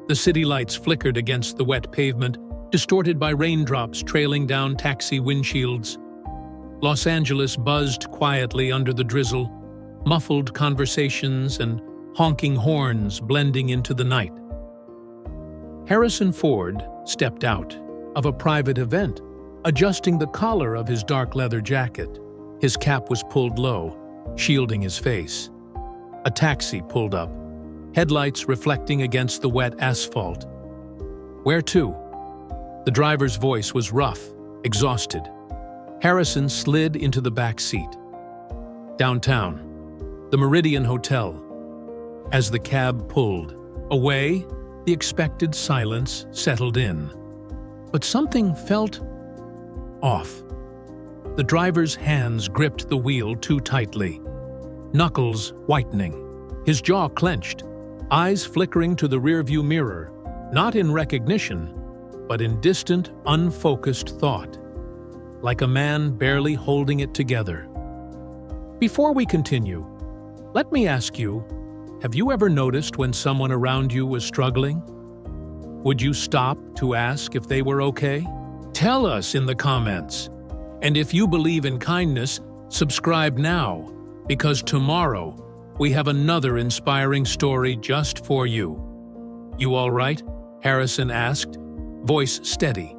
The city lights flickered against the wet pavement, distorted by raindrops trailing down taxi windshields. Los Angeles buzzed quietly under the drizzle, muffled conversations and honking horns blending into the night. Harrison Ford stepped out of a private event, adjusting the collar of his dark leather jacket. His cap was pulled low, shielding his face. A taxi pulled up, headlights reflecting against the wet asphalt. "Where to?" The driver's voice was rough, exhausted. Harrison slid into the back seat. "Downtown, the Meridian Hotel." As the cab pulled away, the expected silence settled in. But something felt off. The driver's hands gripped the wheel too tightly, knuckles whitening, his jaw clenched, eyes flickering to the rearview mirror, not in recognition, but in distant, unfocused thought, like a man barely holding it together. Before we continue, let me ask you, have you ever noticed when someone around you was struggling? Would you stop to ask if they were okay? Tell us in the comments. And if you believe in kindness, subscribe now, because tomorrow we have another inspiring story just for you. "You all right?" Harrison asked, voice steady.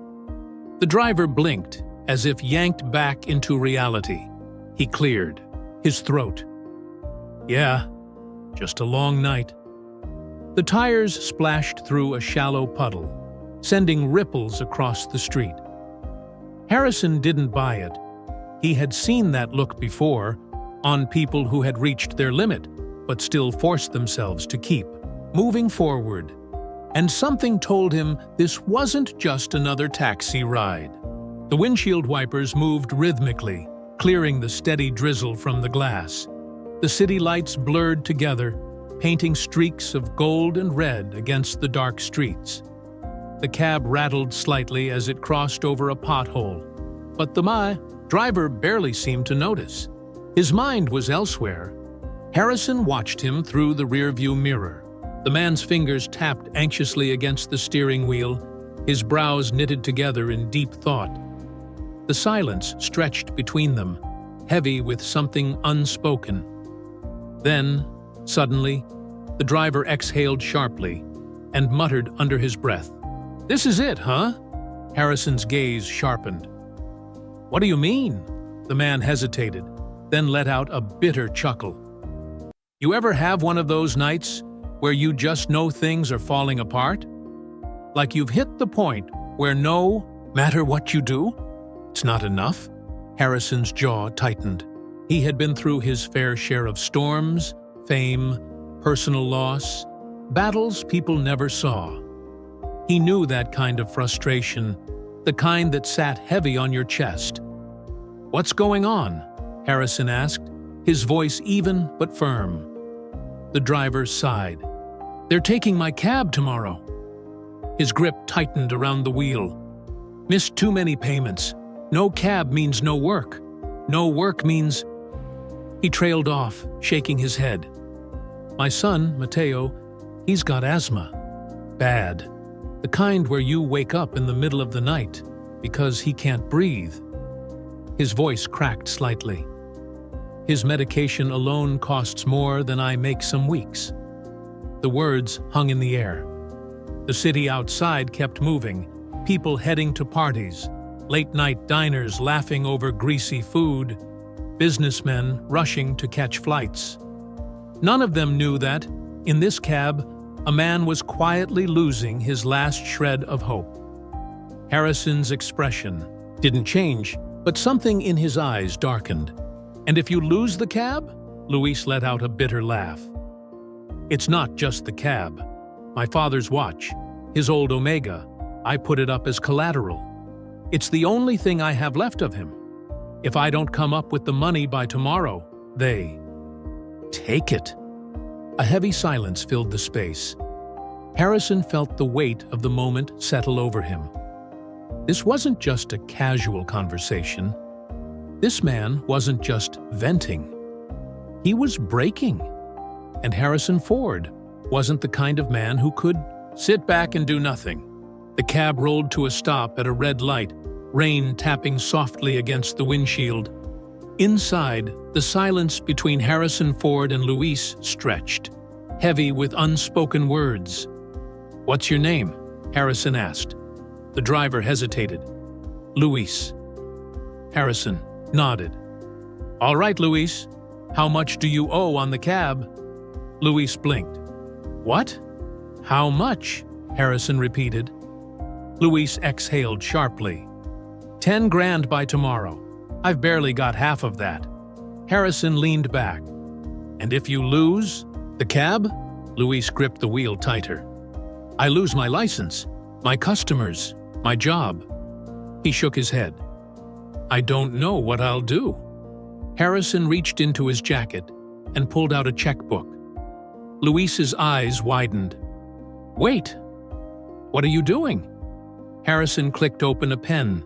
The driver blinked, as if yanked back into reality. He cleared his throat. "Yeah, just a long night." The tires splashed through a shallow puddle, sending ripples across the street. Harrison didn't buy it. He had seen that look before, on people who had reached their limit, but still forced themselves to keep moving forward. And something told him this wasn't just another taxi ride. The windshield wipers moved rhythmically, clearing the steady drizzle from the glass. The city lights blurred together, painting streaks of gold and red against the dark streets. The cab rattled slightly as it crossed over a pothole, but the driver barely seemed to notice. His mind was elsewhere. Harrison watched him through the rearview mirror. The man's fingers tapped anxiously against the steering wheel, his brows knitted together in deep thought. The silence stretched between them, heavy with something unspoken. Then, suddenly, the driver exhaled sharply and muttered under his breath, "This is it, huh?" Harrison's gaze sharpened. "What do you mean?" The man hesitated, then let out a bitter chuckle. "You ever have one of those nights where you just know things are falling apart? Like you've hit the point where no matter what you do, it's not enough?" Harrison's jaw tightened. He had been through his fair share of storms, fame, personal loss, battles people never saw. He knew that kind of frustration, the kind that sat heavy on your chest. "What's going on?" Harrison asked, his voice even but firm. The driver sighed. "They're taking my cab tomorrow." His grip tightened around the wheel. "Missed too many payments. No cab means no work. No work means—" He trailed off, shaking his head. "My son, Mateo, he's got asthma. Bad. The kind where you wake up in the middle of the night because he can't breathe." His voice cracked slightly. "His medication alone costs more than I make some weeks." The words hung in the air. The city outside kept moving, people heading to parties, late-night diners laughing over greasy food, businessmen rushing to catch flights. None of them knew that, in this cab, a man was quietly losing his last shred of hope. Harrison's expression didn't change, but something in his eyes darkened. "And if you lose the cab?" Luis let out a bitter laugh. "It's not just the cab. My father's watch, his old Omega, I put it up as collateral. It's the only thing I have left of him. If I don't come up with the money by tomorrow, they take it." A heavy silence filled the space. Harrison felt the weight of the moment settle over him. This wasn't just a casual conversation. This man wasn't just venting. He was breaking. And Harrison Ford wasn't the kind of man who could Sit back and do nothing." The cab rolled to a stop at a red light, rain tapping softly against the windshield. Inside, the silence between Harrison Ford and Luis stretched, heavy with unspoken words. "What's your name?" Harrison asked. The driver hesitated. "Luis." Harrison nodded. "All right, Luis. How much do you owe on the cab?" Luis blinked. "What? How much?" Harrison repeated. Luis exhaled sharply. 10 grand by tomorrow. I've barely got half of that." Harrison leaned back. "And if you lose the cab?" Luis gripped the wheel tighter. "I lose my license, my customers, my job." He shook his head. "I don't know what I'll do." Harrison reached into his jacket and pulled out a checkbook. Luis's eyes widened. "Wait! What are you doing?" Harrison clicked open a pen.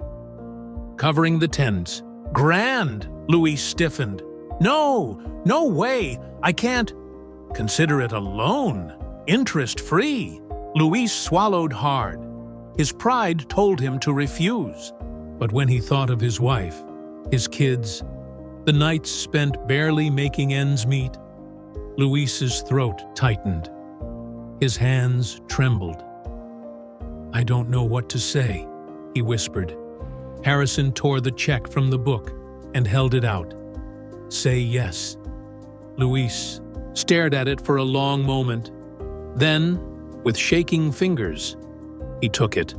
"Covering the tens." "Grand!" Luis stiffened. "No! No way! I can't." "Consider it a loan. Interest-free." Luis swallowed hard. His pride told him to refuse. But when he thought of his wife, his kids, the nights spent barely making ends meet, Luis's throat tightened. His hands trembled. "I don't know what to say," he whispered. Harrison tore the check from the book and held it out. "Say yes." Luis stared at it for a long moment. Then, with shaking fingers, he took it.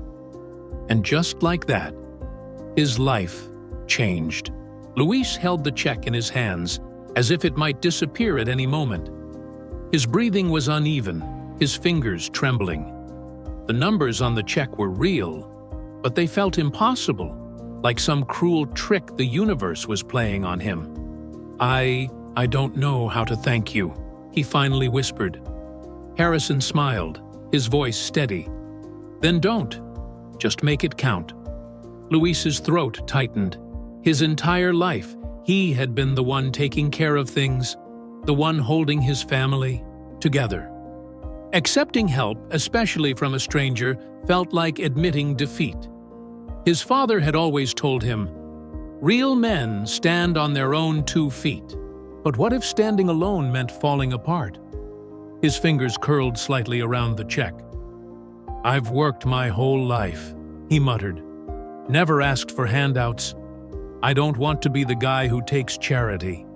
And just like that, his life changed. Luis held the check in his hands, as if it might disappear at any moment. His breathing was uneven, his fingers trembling. The numbers on the check were real, but they felt impossible, like some cruel trick the universe was playing on him. I don't know how to thank you," he finally whispered. Harrison smiled, his voice steady. "Then don't. Just make it count." Luis's throat tightened. His entire life, he had been the one taking care of things, the one holding his family together. Accepting help, especially from a stranger, felt like admitting defeat. His father had always told him, "Real men stand on their own 2 feet." But what if standing alone meant falling apart? His fingers curled slightly around the check. "I've worked my whole life," he muttered. "Never asked for handouts. I don't want to be the guy who takes charity."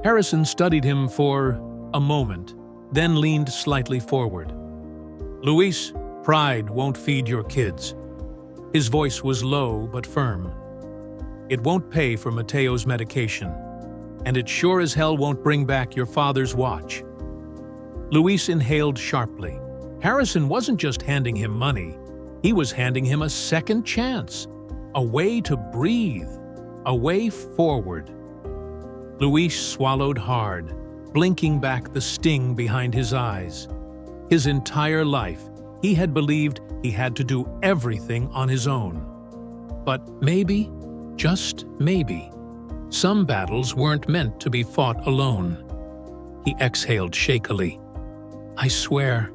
Harrison studied him for a moment, then leaned slightly forward. "Luis, pride won't feed your kids." His voice was low but firm. "It won't pay for Mateo's medication, and it sure as hell won't bring back your father's watch." Luis inhaled sharply. Harrison wasn't just handing him money, he was handing him a second chance, a way to breathe, a way forward. Luis swallowed hard, blinking back the sting behind his eyes. His entire life, he had believed he had to do everything on his own. But maybe, just maybe, some battles weren't meant to be fought alone. He exhaled shakily. "I swear,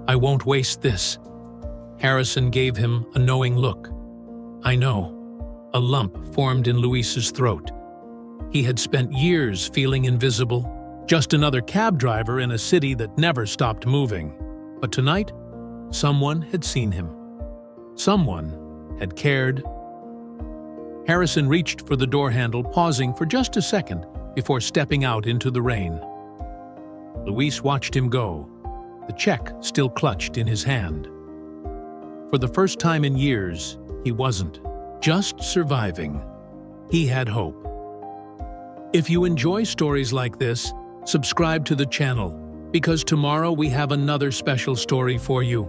I won't waste this." Harrison gave him a knowing look. "I know." A lump formed in Luis's throat. He had spent years feeling invisible, just another cab driver in a city that never stopped moving. But tonight, someone had seen him. Someone had cared. Harrison reached for the door handle, pausing for just a second before stepping out into the rain. Luis watched him go, the check still clutched in his hand. For the first time in years, he wasn't just surviving. He had hope. If you enjoy stories like this, subscribe to the channel, because tomorrow we have another special story for you.